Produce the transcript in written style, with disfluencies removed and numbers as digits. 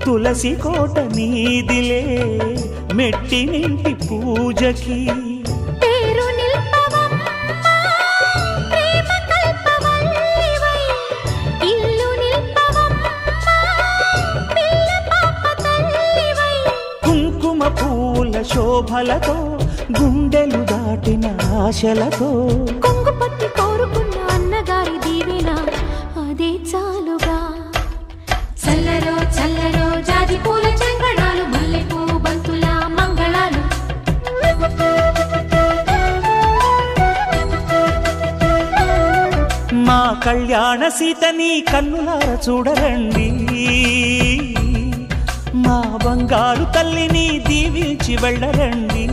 తులసి కోట నీదిలే మెట్టినింటి పూజకి కుంకుమ పూల శోభలతో గుండెలు దాటిన ఆశలతో కొంగు పట్టి కోరుకున్న అన్నగారి దీవెన అదే చాలుగా చల్లరో చల్లరో జాజి పూల చంగడాలు మల్లెపూ బంతుల మంగళాలు మా కళ్యాణ సీతని కన్నులార చూడరండి మా బంగారు తల్లిని దీవించి వెళ్ళరండి